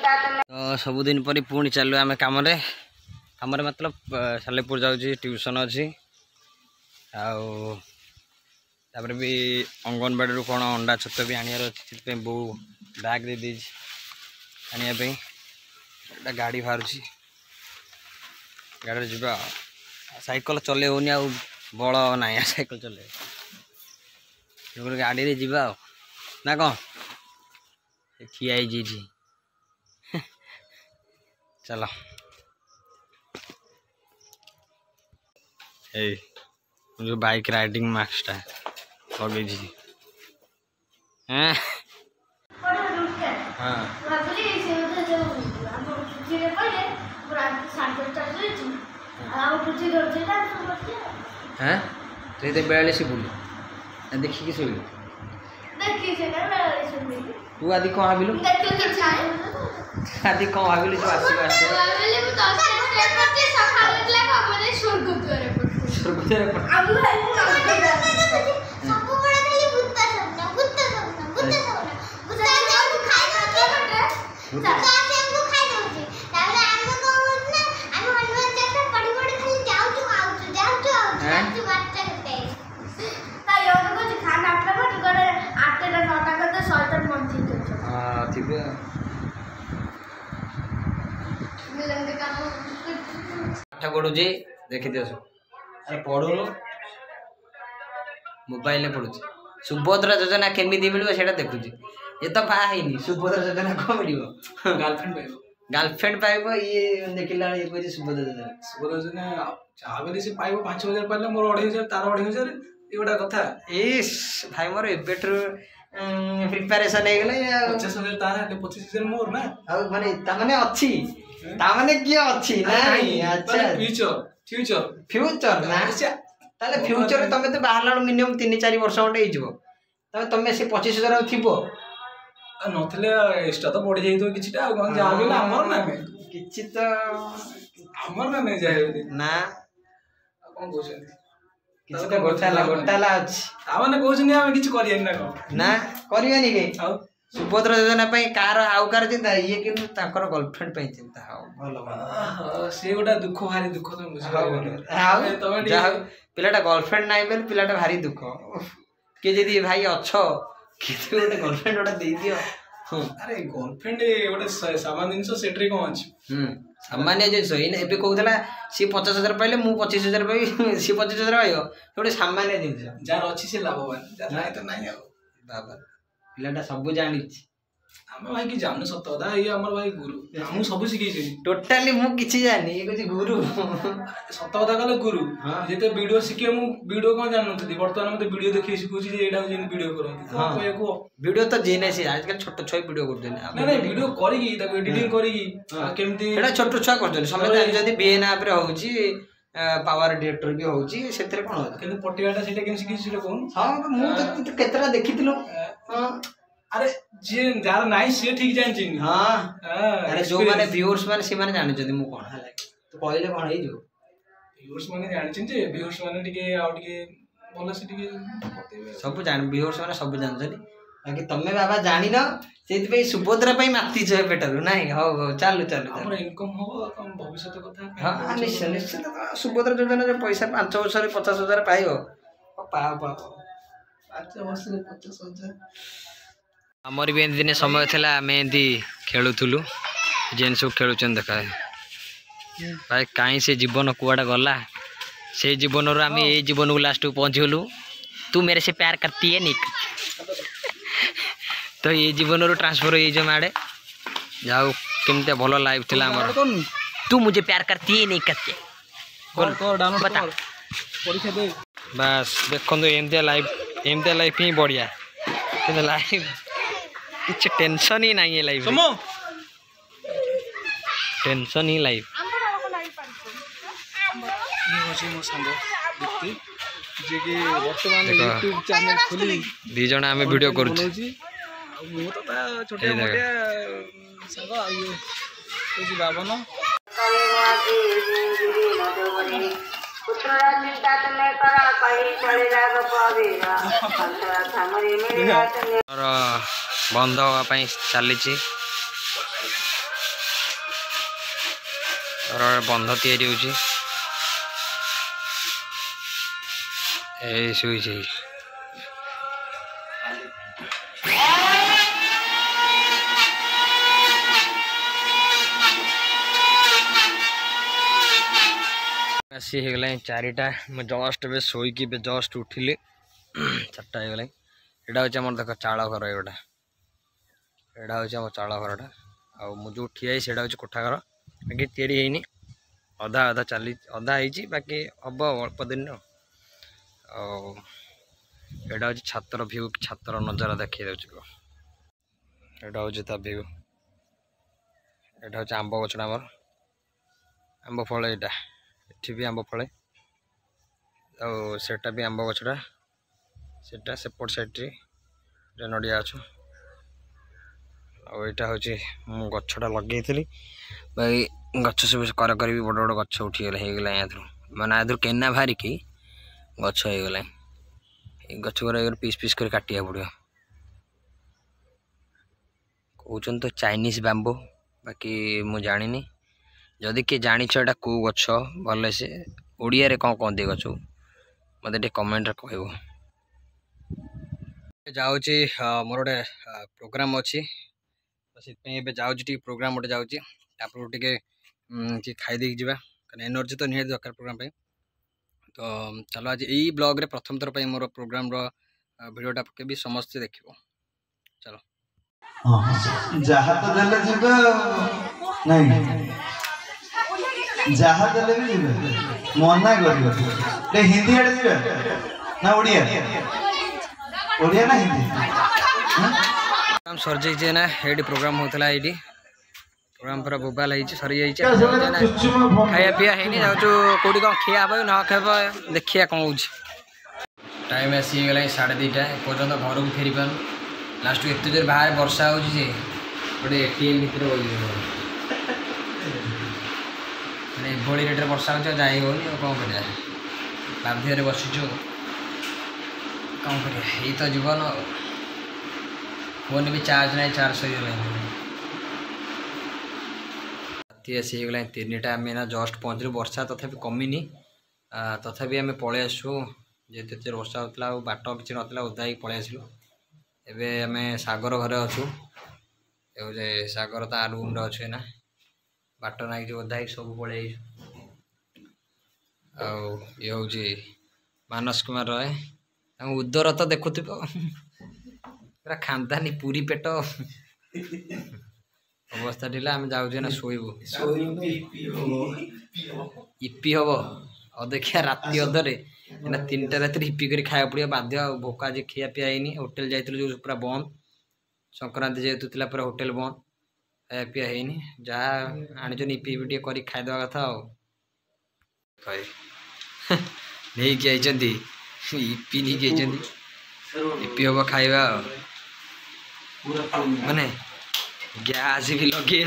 तो सबुदिन पर पुणी चलु आम कम मतलब सालेपुर जाऊँगी ट्यूशन अच्छी आपर भी अंगनवाड़ी कौन अंडा छत भी आनियार अच्छे बो बैग दे दी आने गाड़ी बाहर गाड़ी जा साइकिल चले होनी आ बल ना साइकिल चले गाड़ी रे जीवा ना कौन ठिया चलो जो बाइक राइडिंग मार्क्सटा लगे हाँ हाँ तो 42 बुल देखिए शुरू तू आदि कौन भाविलु आदि कौन भाविलु जो आसी पढ़ुचे देखी दिवस अरे पढ़ुनु मोबाइल पढ़ु सुभद्रा योजना केमी मिल देखुची ये तो बाहनी सुभद्रा योजना कौन मिल गर्लफ्रेंड पाइब ये देखला ये कह सुभद्रा योजना चाह से पाइब 5000 पाइले मोर 2500 तार 2500 ये गोटा कथा इस भाई मोर एबेटर प्रिपरेशन हो गले 50000 तार 25000 मोर ना माने ता माने अच्छी तामने किए अच्छी नहीं अच्छा फ्यूचर फ्यूचर फ्यूचर ना ताले फ्यूचर तमे तो बाहर लाड मिनिमम 3-4 वर्ष खंडे हिजबो तमे तमे से 25000 थिबो नथले एक्स्ट्रा तो बढ़ी जाई तो किछटा कोन जा भी ना हमर ना किछि तो हमर ना नहीं जाय ना कोन कोछन किछि तो गोटाला अछि तामने कोछनी हम किछि करियन ना करियनी के सुभद्रा योजना कार आउ कार चिंता ये कि गर्लफ्रेंड चिंता सी गोटा दुख भारी दुख पिलाटा गर्लफ्रेंड ना बेल पिलाटा भारी दुख किए जदि भाई अच्छ गोटे गर्लफ्रेंड गोटा दे दियो अरे गर्लफ्रेंड गोटे सामान्य जिनस सेट्री कौन अच्छी सामान्य जिनस एबे कहूला सी 50000 पाइले मु 25000 पाइ सी 25000 पाइयो गोटे सामान्य जिनस जार अच्छी से लाभवान जार नाही तो नाही बाबा पिलाटा सब जानी आम भाई कि जानू सत कथा ये हमर भाई गुरु हम सब शिखै टोटाली मु किछि जानी ये कहछि गुरु सत कथा कहले गुरु जेते वीडियो शिखे मु वीडियो कोन जाननथि वर्तमान मते वीडियो देखि सिखुछि जे एडा जेन वीडियो करंती तो कहे को वीडियो तो जेने से आजकल छोट छोय वीडियो करदेन नहीं वीडियो करिगी ताको एडिटिंग करिगी केमती एडा छोट छोय करदेन समय जदी बीएन ऐप रे होछि पावर डायरेक्टर भी होछि सेतरे कोन हो किंतु पटियाटा सेटा केम सिखि सिरे कोन हां मु तो केतरा देखितिलो हां अरे जे जार नाइ से ठीक जान चिन हां अरे जो माने व्यूअर्स माने से माने जानि जदी मु कोन हला तो कहले कोन हे जो व्यूअर्स माने जानि चिन जे व्यूअर्स माने टिके आ टिके बोला से टिके सब जान व्यूअर्स माने सब जान जनी बाकी तमे बाबा जानि न सेति पे सुभद्रा पई माती छ पेटरु नाही हो चालू चालू हमर इनकम हो कम भविष्य कथा हां निश्चित सुभद्रा योजना जे पैसा 5 वर्ष रे 50000 पाइयो पाओ 5 वर्ष रे 50000 आमर भी दिन समय था आम एमती खेलुलु जेन सब खेलुन देखा भाई कहीं से जीवन कुआड़ा गला से जीवन आम ये जीवन को लास्ट को पहुँच गलु तू मेरे से प्यार करती है नहीं तो ये जीवन ट्रांसफर हो माड़े जाओ केमती भल लाइफ थी तू मुझे प्यार करती है नहीं करती बता बस देखो एमती लाइफ ही बढ़िया लाइफ किछ टेंशन ही नहीं है लाइफ टेंशन ही लाइफ ये होची मो संग व्यक्ति जे कि वर्तमान YouTube चैनल खोली दी जणा हमें वीडियो करू छी मो तो छोटे मोटे संग ये होची बाबन बंद हाँपाई चली बंध तैयारी होची ए सुई आसी होगला 4टा मैं जस्ट ए शोक जस्ट उठिली 4टा होगला यहाँ हूँ आम देख चाल घर एगोटा यहाँ हूँ आम चाल घरटा आउ ठिया से हूँ कोठा घर बाकी तैयारी होनी अधा अधा चली अधा हो बाकी हम अल्प दिन यहाँ हूँ छातर भ्यू छातर नजारा देखी दूँ यहाँ हूँ ता भ्यू यहाँ हूँ आंब गछटा आमर आंब फल यहाँ एठी भी आंब फले सेटा भी आंब गछटा सेटा सेपट साइड नड़िया अच्छु आईटा हूँ गछटा लगे भाई गछ सब कर भी बड़ बड़ गछ उठीगला होगला माने आधुर केना भारी की गछ होगला गछ गुरा पीस पीस कर काटिया पड़ो कहते तो चाइनीज बांबो बाकी मु जानी जदि किए जानिछ एटा को गछ भल से ओडिया रे कौन कहते गछ मत कमेंट कह जाऊँगी मोर गोटे प्रोग्राम अच्छी से जाऊँगी प्रोग्राम गोटे जाऊँगी टे खाईदे जा एनर्जी तो निहाती दरकार प्रोग्राम पे तो चलो आज यही ब्लॉग रे प्रथम थर पे मोर प्रोग्राम वीडियोटा पकेबी समस्ते देखिबो चलो जहाँ तो देले जिबे नहीं जहाँ देले भी जिबे मना करियो ले हिंदी आड़े जिबे ना ओडिया ओडिया ना हिंदी प्रोग्राम सर जाइए ना ये प्रोग्राम होता है ये प्रोग्राम पूरा बोबाल है सरी जाइए खाया पीया है जाऊँ कौटी कौन खिया हे न खेब देखिए कौन हो टाइम आसीगला 2:30 पर्यटन घर को फेरी पान लास्ट एत जोर बाहर वर्षा हो गोटे एटीएम भितर मैंने एभली रेट वर्षा हो जाए होनी कौन कर बाध्य बसीचु कौन कर यही तो जीवन फोन भी चार्ज ना चार्ज सरीगला राति आसीगला 3टा आम ना जस्ट पहुँचलु वर्षा तथापि कमिनी तथापि आम पलि आसु जेहेतु एत वर्षा होता बाट किसी नाला ओदा ही पलि आसलु एबे आम सागर घरे अच्छु ये सागर ता रूम रे अच्छे ना बाट ना कि ओदा ही सब पलि ये हूँ मानस कुमार रॉय उदर तो देखुथ पूरा खानदानी पूरी पेट अवस्था ढिला आम जाऊे ना शोबू इपी हम देखिया राति अधरे 3टा राति इपी कर खाया पड़ो बाध्य भोक आज खिया पिया है होटेल जाइए जो पूरा बंद संक्रांति जेहेतु थी पूरा होटेल बंद खाया पिया है जहाँ आनी इपी भी कर खाईदे कथा नहीं कि इपी नहीं इपी हम खाइबा माने गैस भी लगे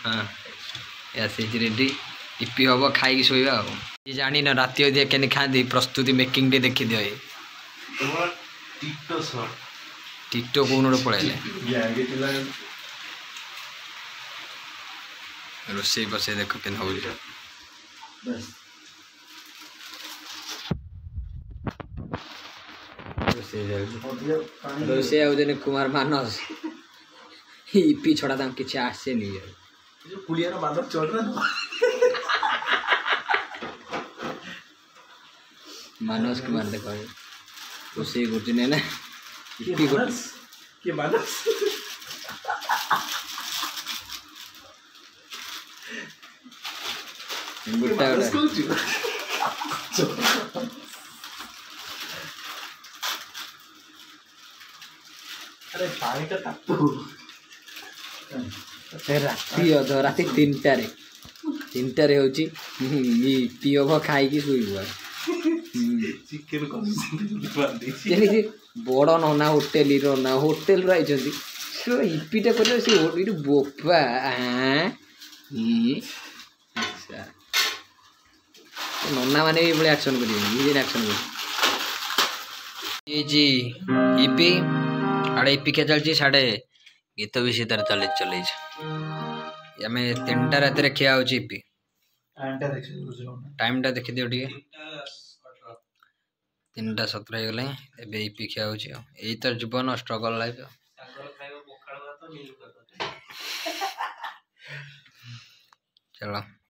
हाँ रेडी इपी हम खाई शोबा ये जानी ना राति अधे के खाती प्रस्तुति मेकिंग टे देखी दिए टिकटो कौन गोटे पलैले रोसे बसे देख के रोसे आउजन कुमार मानस इपी छड़ा दाम किसी आसे नहीं मानस कुमार देख रोसे गुर्जन ना इपी के मानस गुट्टा अरे पानी का ताप राति अध राति 3टारे हूँ पीब खाई शुब बड़ नना होटेल ना होटेल इपीटा कर बोपा नना मैंने भी बड़े एक्शन कर एक्शन इपी आड़े इपी क्या चलती साढ़े गीत भी सीधार चल आम 3टा राति खिया हो इपी टाइम टा देखिए बुझलो ना टाइम टा देखी दियो टे 3टा 17 हो गला एबे इपी खिया हो यही तो जीवन स्ट्रगल लाइफ चलो।